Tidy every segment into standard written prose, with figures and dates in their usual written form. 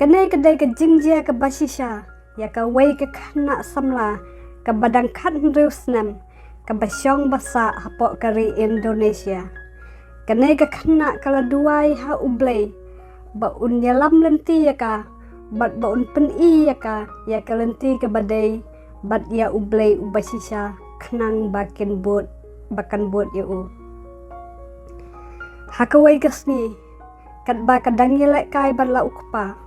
Kene kedai ke jingjia ke bashisha, ya ke wei ke khynnah samla, ke badang khat rusnem, ke basyong basa hapok kari Indonesia. Kene ke khynnah kala duai ha U Blei, ba un yalam lenti ya ka, bat ba un pen ya ka, ya ke lenti ke badai, bat ya U Blei u bashisha, khnang bakan bot ya u. Hakawai kasni, kat ba kadang yelek kai bat la ukpa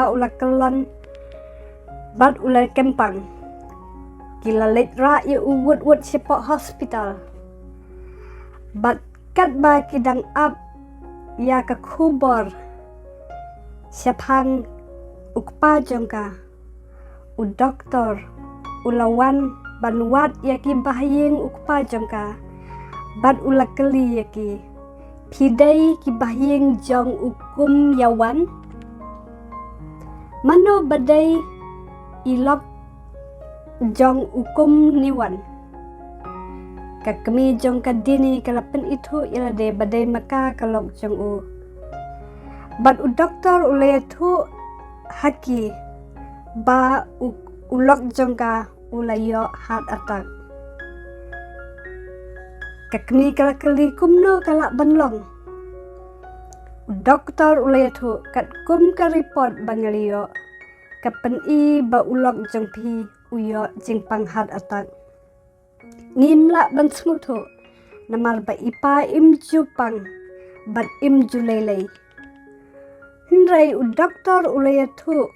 ula kelan, bat ula kempang. Gila let ra ya u wud sepok hospital. Bat kat ba kidang up ya ke kubor. Siapang ukpa jongka, u doktor, ulawan banwat ya ki bahyeng ukpa jongka, bat ula keli ya ki. Pidai ki bahyeng jong ukum yawan. Mano badai ilok jong ukum niwan. Kakami jong kadini kalapan itu ialade badai maka kalok jong u. Bat u doktor ulay tu haki ba ulok jong ka ulayo heart attack. Kakmi kalakali kumno kalak banlong. Doktor ulay tu kat kum ka report bangaliyo. Kapan ba ulok jong pi uyo jing pang heart attack. Ngimla ban smutu namar ba ipa imju pang bat imju lelay. Hindray u doktor ulay tu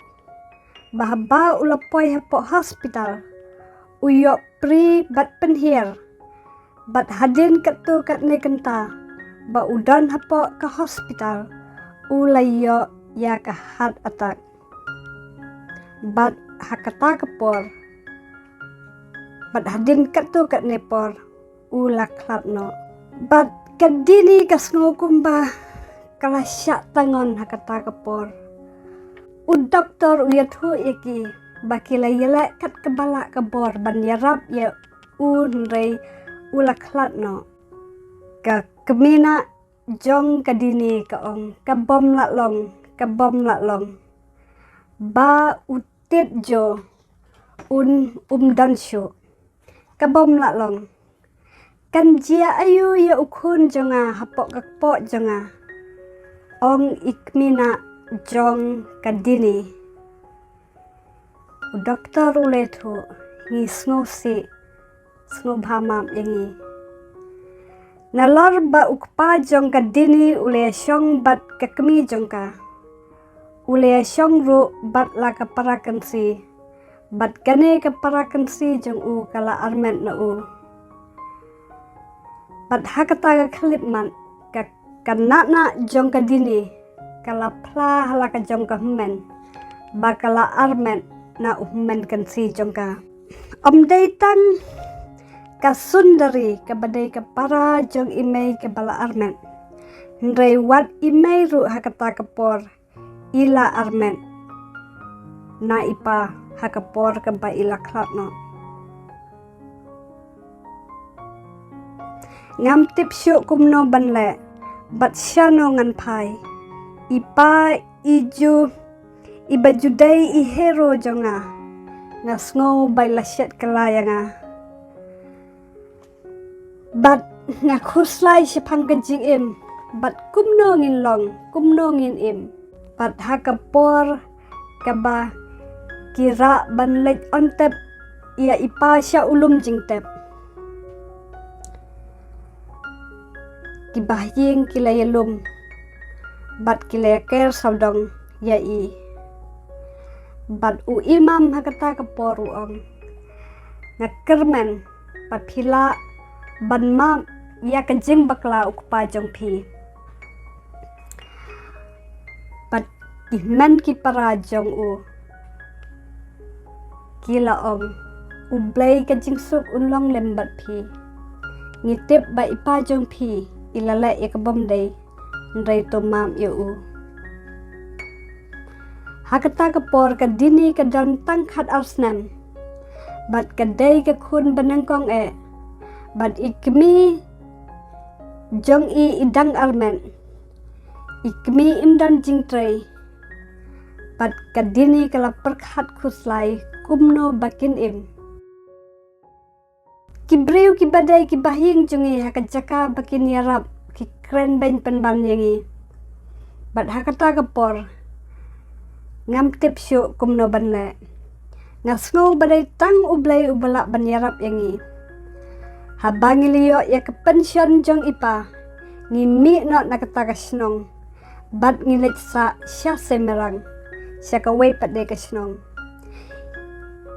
bahaba ulapoy hapo hospital. Uyo pri bat penhir. Bat hadin katu kat nekenta, ba udan hapo ke hospital, ulayo ya ke heart attack. Bat hakata kepor, bat hadin katu kat nepor, ula klatno. Bat kadini kas ngukumba, kala syak tangon hakata kepor. U doktor uyat hu yaki, bakila yelek kat kebala kebor, ban yarap ya unrei ula klatno. Ka kemina jong kadini kaong kabom laklong. Ba utit jo dansyo. Kabom laklong. Kan jia ayu ya ukun jonga hapok kakpok jonga. Ong ikmina jong kadini. U doktor uletu ngisngusi bhamam yangi. Nalor ba ukpa jong kadini ule syong bat kakmi jongka. Ule syong ru bat la kaparakansi. Bat gane kaparakansi jong u kala armet na u. Bat hakata kalipman kanakna jong kadini kala pla halaka jong kahmen. Ba kala armet na uhmen kansi jongka. Daitan kasundari kabadai kapara jong imei kabala armen. Ndrei wat imei ru hakata kapor ila armen. Na ipa hakapor kaba ila klatno. Ngam tip syuk kumno banle, bat syano ngan pai. Ipa iba judai ihero jonga. Ngasngo bay lasyat kalayanga. Bat ngakuslay sipang kajing im, bat kumno ngin long, kumno ngin im. Bat hakapor kaba kira banlek ontep ia ipa sya ulum jing tep. Kibahying kilayalum, bat kilayaker saldong yai. Bat u imam hakata kapor uong. Ngakermen papila ban mam ya kajing bakla ukpa jong pi. Bat imen ki para jong u. Kila U Blei kajing suk unlong lembat pi. Ngitip ba ipa jong pi ilale ya kabom day. Ndray to mam ya u. Hakata kapor kadini kadan tangkat arsnem. Bat kadai kakun banangkong Bat ikmi jong i idang armen. Ikmi imdan jingtray. bat kadini kala perkhat khuslai kumno bakin im. Kibreu ki badai ki bahing jungi hakajaka bakin yarap ki kren ben penban yangi. Bat hakata kapor ngam tip syuk kumno banle. Ngasno badai tang U Blei ubalak ban yarap yangi. Habangi liyo ya ke pension jong ipa ngimi not nakata kasnong. Bat ngilit sa sya semerang sya kawai pada kasnong.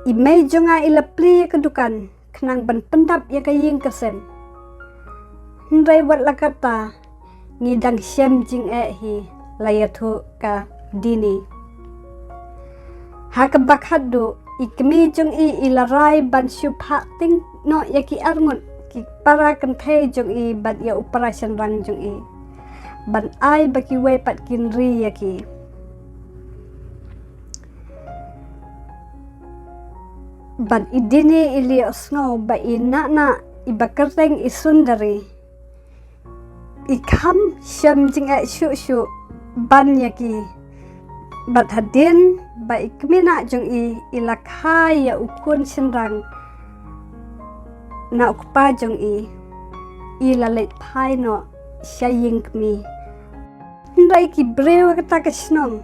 Imei jonga ilapli kedukan kenang ban pendap ya kaying kesem. Hendrai wat lakata ngidang syem jing hi layatu ka dini. Hakabak hadu ikmi jong ilarai ban syubha ting no ya ki arngut ki para kenthe jong bat ya operation rang jong ban ai baki wei pat kinri ya ki. Ban idini ili osno ba inana ibakerteng isundari. Ikam syam jing syuk ban ya ki. Bat hadin ba ikmina jong ilakai ya ukun senrang na ukpa jong ilalit pai no syaying kmi. Hendai ki breu kata kasnong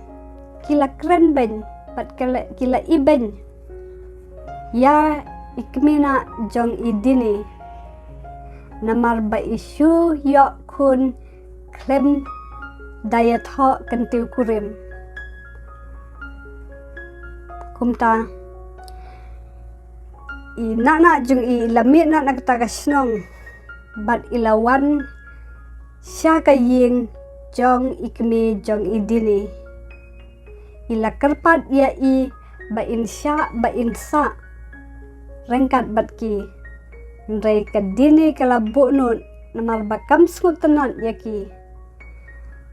kila kren ben bat kila iben ya ikmina jong idini namar ba isu yok kun klem daya tho kentiu kurim. Kumta inana jung lamit na nakata kasnong bat ilawan sya kaying jong ikmi jong idini ila kerpat ya ba insya ba insa rengkat bat ki ndrai kadini kala bunut namar bakam smutanat ya ki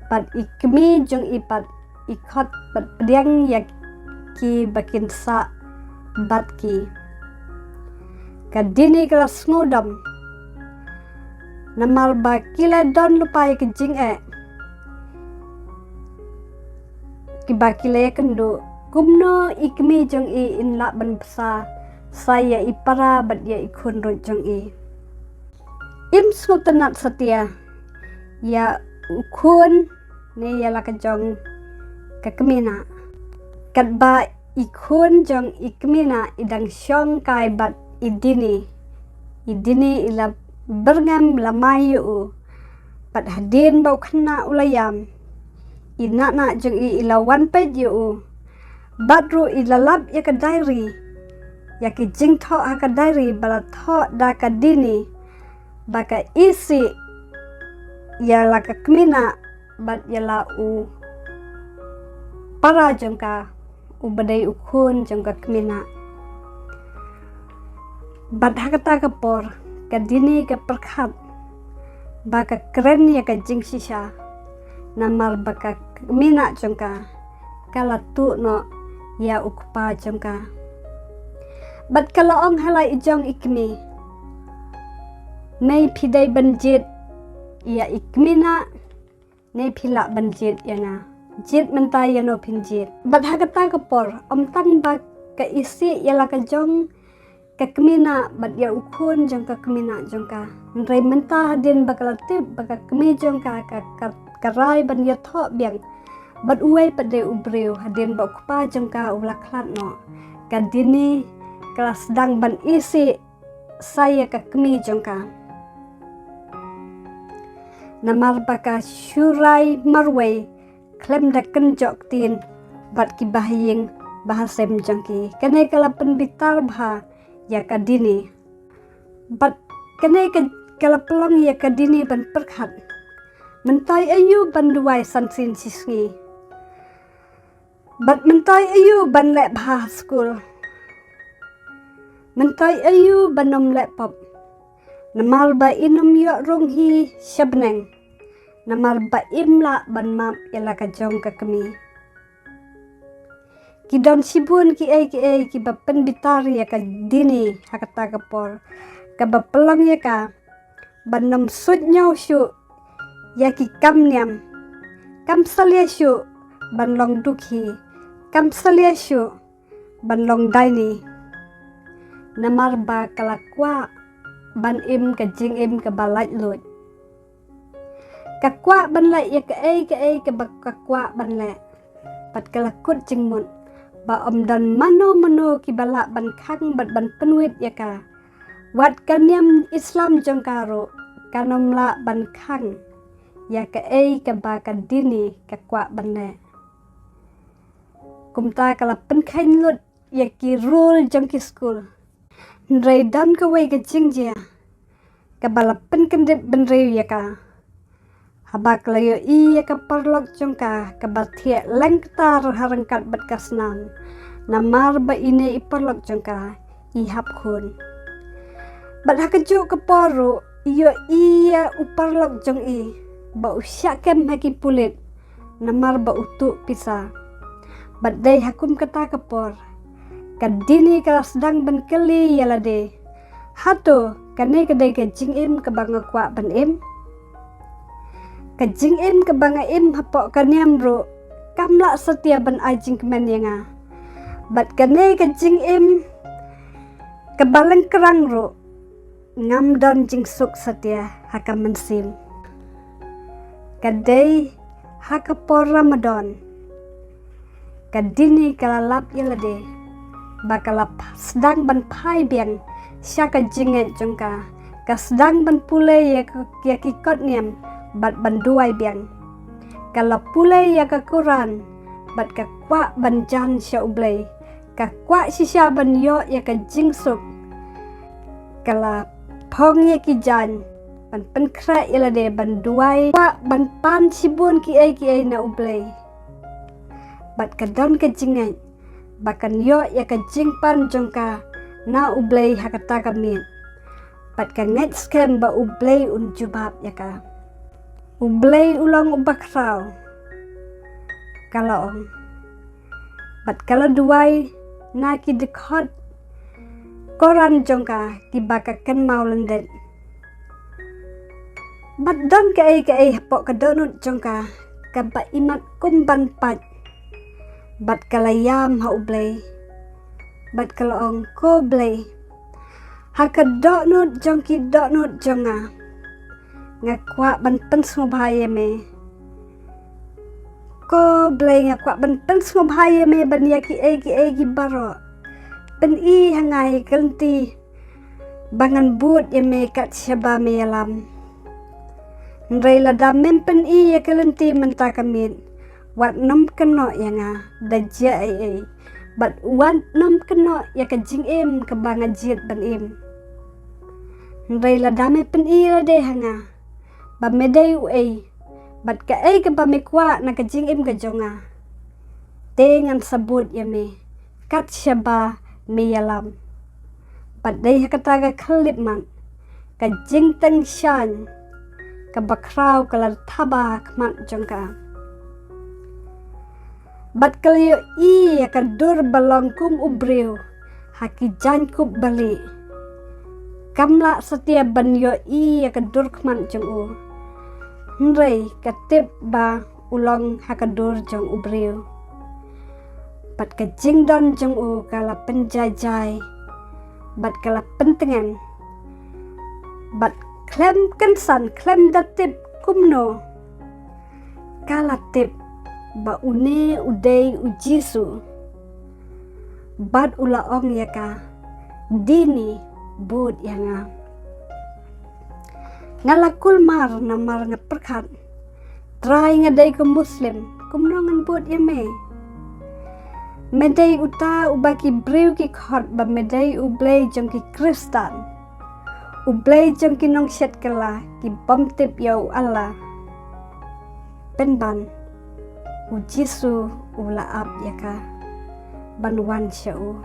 bat ikmi jong ipat ikot bat pediang ya ki bakin sa bat ki kadini kala snodam namar bakila don lupai ke jing ki bakila kendo kumno ikmi jong inla ban psa saya ipara bat ya ikun ro jong im sultanat setia ya ukun ne ya la ka jong kakmina kat ba ikun jong ikmina idang syong kai bat idini ila berngam lamayu bat hadin bau khynnah ulayam inana jong ilawan pet yu batru ilalap ya ka diary ya ki jing tho ha ka diary bala tho da ka dini baka isi ya la ka kmina bat ya la para jong ka badai ukun jong ka kmina bat hakata kapor kadini ka perkhat baka keren ya ka jing shisha namar baka kmina jong ka kala tu no ya ukpa jong ka bat kala ong halai jong ikmi nei pidai banjit ya ikmina nei phila banjit yana jit mentai yano pinjit bat hakata kapor tang ba ka isi yala ka jong ka kmina bat ya ukun jong ka kmina jong ka ndrai menta hadin bakal tip baka kmi jong ka karai ban ya tho biang bat uai pade ubreu hadin ba ukpa jong ka ulak klat no kadini kelas sedang ban isi saya ka kmi jong ka namar baka syurai marwai klem da kenjok tin bat ki bahing bahasem jangki kene kala penbitar bha ya kadini bat kene kala pelong ya kadini ban perkhat mentai ayu ban duai sansin sisngi bat mentai ayu ban le bha school mentai ayu ban nom laptop namar ba inum yo rong hi shabneng namar ba imla ban map yala ka jong ka kami ki don sibun ki ki ba penbitar ya ka dini hakata kapor ka ba pelang ya ka ban nom sut nyau syu ya ki kam nyam kam salya syu ban long dukhi kam saliasyu ban long dai ni namar ba kala kwah ban im ka jing im ka balai lut ka kwah ban lai ya ka ai ka ba ka kwah ban le pat kala kut jing mun ba om dan mano ki bala ban khang bat ban penuit ya ka wat kanyam Islam jong karo kanom la ban khang ya ka ka ba ka dini ka kwah ban le kumta kala pen khain lut ya ki rule jong ki school Ray dan ka way ka jing jia ka bala pen kendip ben rew ya ka habak layo ya ka parlok jong ka bathia lengtar harangkat bat kasnam namar ba ine iparlok jong ka I hap khun bat hakaju ka poru iya uparlok jong ba usya kem haki pulit namar ba utu pisa bat day hakum kata kapor kadini kala sedang ban keli ialade hato kane kadai ka jing im ka banga kwah ban im ka jing im ka banga im hapok kaniam ro kamla setia ban ajing kemen yanga bat kane ka jing im ka baleng kerang ro ngam don jing suk setia haka mensim kadai haka por Ramadan kadini kala lap ialade bakala sedang ban pai biang syaka jinget jongka ka sedang ban pule ya ki kot niam bat ban duai biang kala pule ya ka Quran bat ka kwah ban jan sya U Blei ka kwah shisha ban yo ya ka jingsuk kala pong ya ki jan ban penkra ialade ban duai kwah ban pan sibun ki ai na U Blei bat ka don ka jinget bakan yo ya ka jingpan jongka na U Blei hakata kami pat ka nget skem ba U Blei un jubab ya ka U Blei ulang ubakrau kalau bat kalau duai na ki dekot koran jongka ki bakakan mau lendet bat don ka ai hapok ka donut jongka ka ba imat kumban pat bat kalayam ha U Blei bat kalaong ko Blei haka doknut jongki doknut jonga ngakwa ban pen smobhaye me ko Blei ngakwa ban pen smobhaye me ban yaki egi baro pen hangai kelenti bangan but ya me kat syaba me yalam nrela damen pen ya kelenti mentakamin wat nom keno yanga dajia bat wat nom keno ya ka jing im ka banga jit ban im ndai la dame pen la de hanga ba medai bat ka ka ba me kwah na ka jing im ka jonga tengan sabut ya me kat syaba me yalam bat dai hakata ka khlip man ka jing tang shan ka bakrau kala thaba kmat jongka bat kaliyo ya ka dur balongkum ubriu haki jankup bali kamla setia ban yo ya ka dur kman jong u nrei ka tip ba ulong haka dur jong ubriu bat ka jingdon jong u kala penjajai bat kala pentengan bat klem kensan klem datip kumno kala tip ba une udai u Jisu bat ula ong ya ka dini bud yanga ngalakul mar namar ngaperkat try ngadai ke muslim kumnongan bud ya me medai uta ubaki brew ki khot ba medai U Blei jong ki Kristan U Blei jong ki nong shet kala ki bom tip yau Allah penban U Jisu ula ap ya ka banwan syau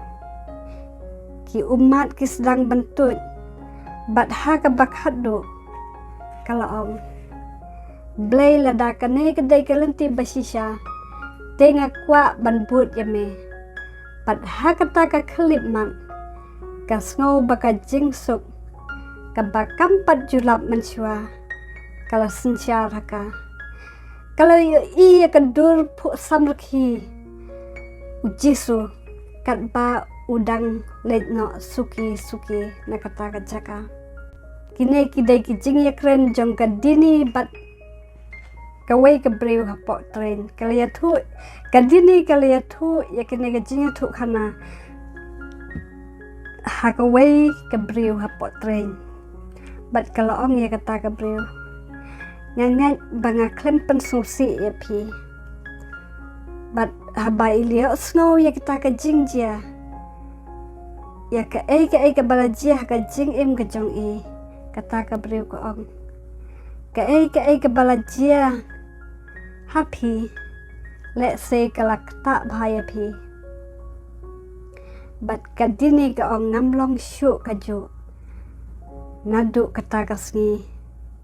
ki umat ki sedang bentut bat ha ka bakhadu kalau om Blei lada kane kedai kelenti bashisha tenga kwah ban but ya me pat ha kata ka khlip man ka sngo baka jingsuk ka bakam pat julap mensyua kala sensyar haka kalau iya ka dur pu samrki u Jisu kat ba udang lej no suki na kata ka jaka. Kine kidai ki jing ya kren jong ka dini bat kawai ka breu hapok train kalaya thu kadini kalaya thu ya kine ka jing thu khana ha kawai ka breu hapok train bat kalaong ya kata ka breu ngangai banga klem pensusi ya pi bat habai ilio snow ya kata ka jing jia ya ka ka balajia ka jing im ka jong i kata ka breu ko ong ka balajia happy let's say kalak tak bahaya pi bat kadini ka ong namlong syu ka ju nadu kata ka sni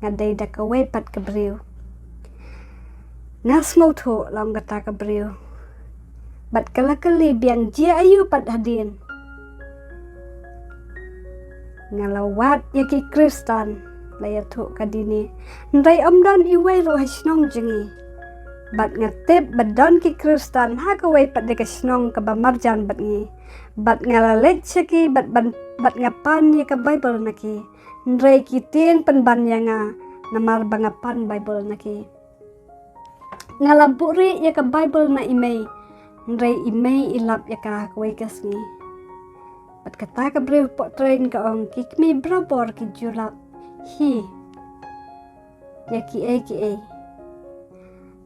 ngadai da ka wepat ka breu ngas ngoto long kata ka breu bat kalakali biang jia ayu pat hadin ngalawat yaki Kristan laya tu kadini ndai omdan iwai ro hasnong jengi bat ngatep badon ki Kristan ha ka wai pat de ka snong ka bamarjan bat ngi bat ngalalet seki bat ngapan ya ka Bible naki ndai ki tieng penban yanga namar bangapan Bible naki ngalaburi ya ka Bible na imei ndai imei ilap ya ka wai kasni bat kata ka breu pot train ka ong kikmi brabor ki julap hi ya ki e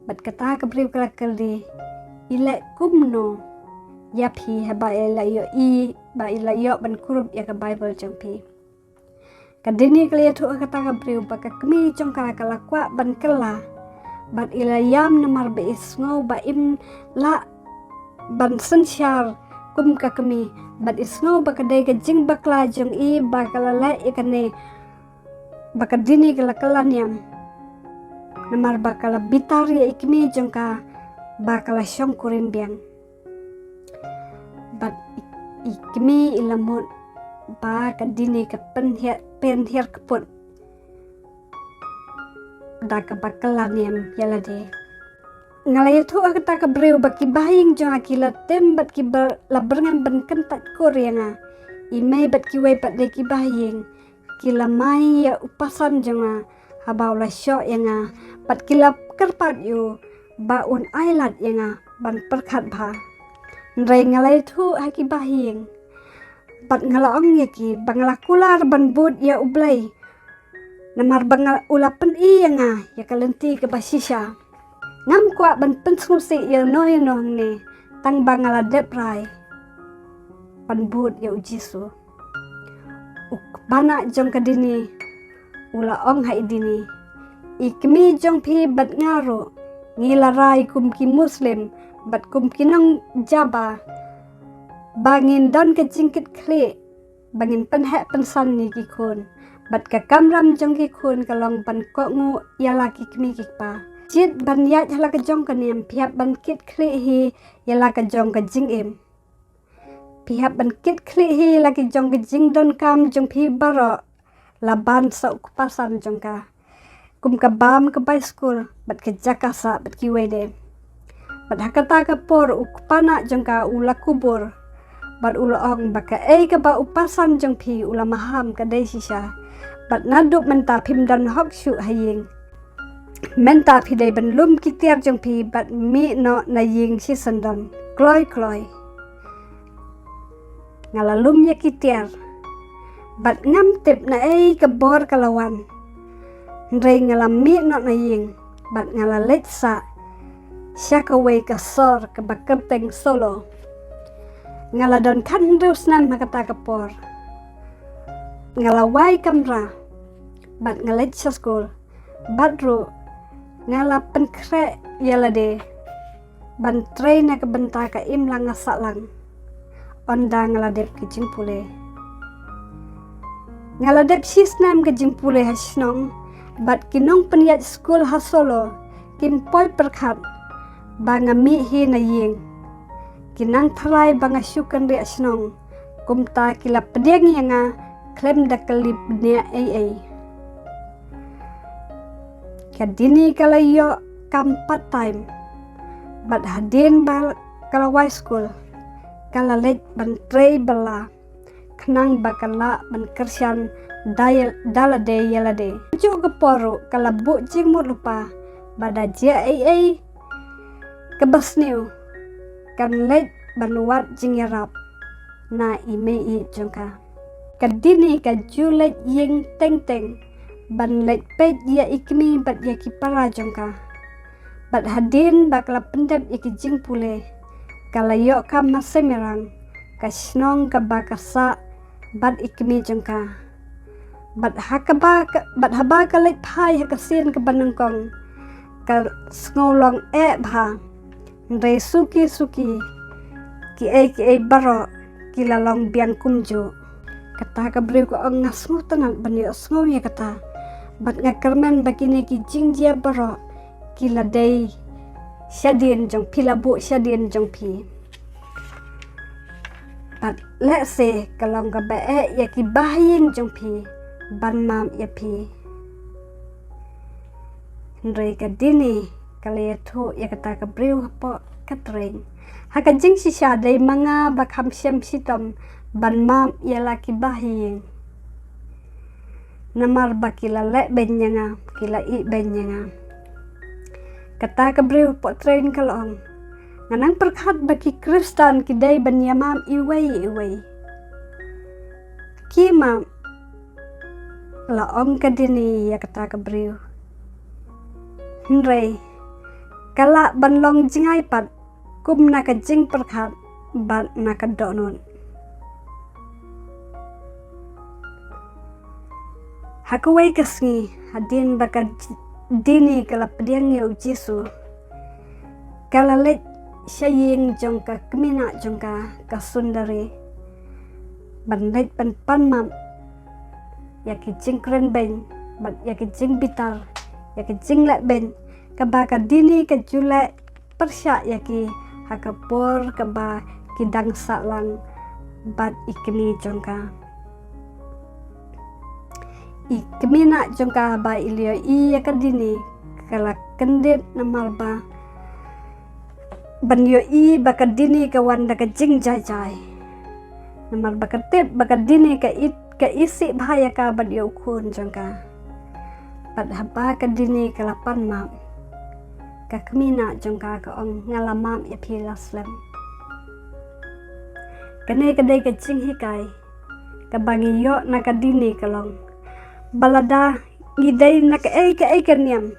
bat kata ka breu kala kali ilek kumno ya pi haba ila yo i ba ila yo ban kurup ya ka Bible jong pi kadini kali tu kata ka breu ba ka kmi jong kala kwah ban kala bat ila yam namar be isngau ba im la ban sensyar kum ka kami bat isno bakadai ka jing bakla jong i bakalala ikane bakadini kalakalan yam namar bakala bitar ya ikmi jong ka bakala syong kurin biang bat ikmi ilamut bakadini ka penhiar kaput da ka bakalan yam yalade ngalaya tu kata ka breu baki bahing jong akila tem bat ki laberngan ban kentat koryanga imei bat ki wai pat de ki bahing kila mai ya upasan jonga habau la syok yanga bat kila kerpat yu baun ialade yanga ban perkhat bha ndrai ngalaya tu haki bahing bat ngalaong yaki banglakular ban bud ya U Blei namar bangal ulapen i yanga ya kalenti ke bashisha ngam kwah ban pensusi ya noy nong ne tang bangala deprai pan bud ya Jisu uk bana jong kadini ula ong hai dini ikmi jong pi bat ngaro ngilarai kum ki muslim bat kum kinong jaba bangin don ke jingkit kli bangin penhek pensan ni ki kun bat ka kamram jong ki kun kalong ban ko ngu ya laki kmi ki pa jit ban yat hala ka jong ka nem piap ban kit kli hi yala ka jong ka jing em piap ban kit kli hi la ka jong ka jing don kam jong pi baro laban sa pasan jong ka kum ka bam ka bai school bat ka jakasa bat ki wede bat hakata ka por ukpana jong ka ula kubur bat ula ong baka ka ba upasan jong pi ula maham ka dai shisha bat naduk menta pim dan hok shu haying menta pi dai ban lum ki tiar jong pi bat mi no na ying si sandan kloi ngala lum ya ki tiar bat ngam tip na ka bor kalawan ndrai ngala mi no na ying bat ngala letsa syaka wei ka sor ka bakerteng solo ngala don kan dus nan makata ka por ngala wai kamra bat ngalet sa school bat ro ngala penkre ialade ban train na ka benta ka imlang ngasalang onda ngala dep ki jimpule ngala dep sisnam ka jimpule hasnong bat kinong penyat school hasolo kim poi perkhat banga mi hi na ying kinang tharai banga syukan ri asnong kumta kila pedeng yanga klem da kalip nia ai kadini kalayo kam part time bat hadin bal kalawai school kalalet ban trei bala knang bakala ban kersian dalade ialade ju geporo kalabu jing mo lupa bada jia ai kebasniu kan let banuat jing yarap na ime jongka kadini ka julet ying teng ban let pet ya ikmi bat ya kipara jongka bat hadin bakla pendep iki jing pule kalayo ka masemerang kasnong ka bakasa bat ikmi jongka bat haba ka let pai hakasin ka banangkong ka ngolong bha ndre suki ki baro kilalong biang kumju kata ka breu ko ang ngasmu tanang banyo sngo ya kata bat ngakarman bakini ki jingjia baro kiladei syadin jong pilabu syadin jong pi bat lese kalong ka bae ya ki bahin jong pi ban mam ya pi ndre ka dini kale thu ya kata ka breu po katring haka jing shisha dei manga bakham syam sitam ban mam ya laki bahin namar bakila le benyanga kila I benyanga kata ka breu po train kalong nganang perkhat baki Kristen kidai banyamam iwei kima laong kadini ya kata ka breu Hnrei kala banlong jingai pat kum na ka jing perkhat bat na ka donun hakuwai kasngi hadin baka dini kala pediang yo Jisu kala let syaying jongka kemina jongka kasundari ban let pan mam yaki jing kren ben bat yaki jing bitar yaki jing let ben kabaka dini ka jule persya yaki hakapor kaba kidang salang bat ikni jongka ikmina jongka ba ilio iya kadini kala kendit namalba banyo I bakadini ka wanda ka jing jai namal bakatit bakadini ka isi bahaya ka badyo kun jongka bat haba kadini kalapan mam ka kemina jongka ka ong ngalamam ya pilaslam kane kadai ka jing hikai ka bangi yo na kadini kalong balada ngidai na ka kaniam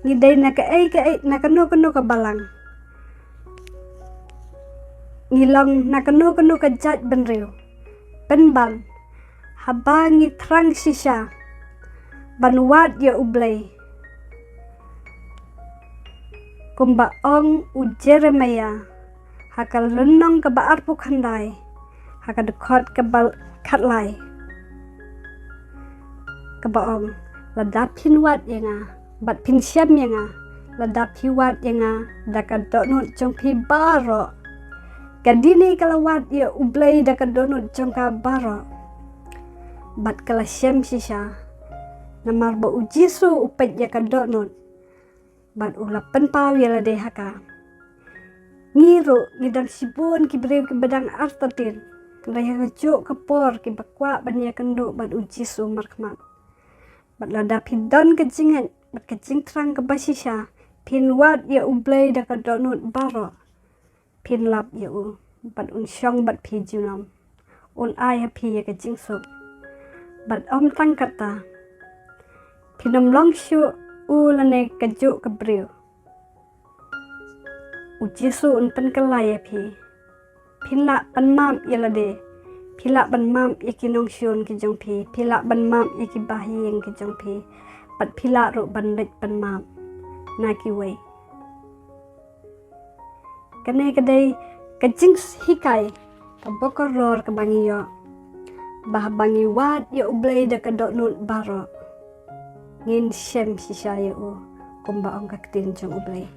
ngidai na ka na kanu ka balang ngilong na kanu ka jat benriu penban habangi trang shisha banuat ya U Blei kumbaong u Jeremia hakal lenong ka baar pukhandai hakadekot ka bal khatlai kabaong ladapin wat yanga bat pinsyam yanga ladapi wat yanga dakadonut jongpi baro kadini kalawat ya U Blei dakadonut jongka baro bat kala syam shisha namar ba u Jisu upet ya kadonut bat ula Pynpaw ialade haka ngiru ngidang sibun ki breu ki badang artatin raya juk kapor ki bakwa bania kendo bat u Jisu markmat bat lada pidon ke jingan bat ke jing trang ke bashisha pinwat ya U Blei da ka donut baro pinlap ya u bat un syong bat pi junam un ai pi ya ke jing sup bat om tang kata pinom long shu u lane ka juk ke breu u Jisu un pen kelai ya pi pinla pan mam ialade pila ban mam yaki nong syun ki jong pi pila ban mam yaki bahiyeng ki jong pi pat pila ro ban let ban mam na ki wei kane kadai kajing hikai ka bokor ror ka bangiyo bah bangi wat ya U Blei da ka donut baro ngin syem shisha ya u kumba ong ka tin jong U Blei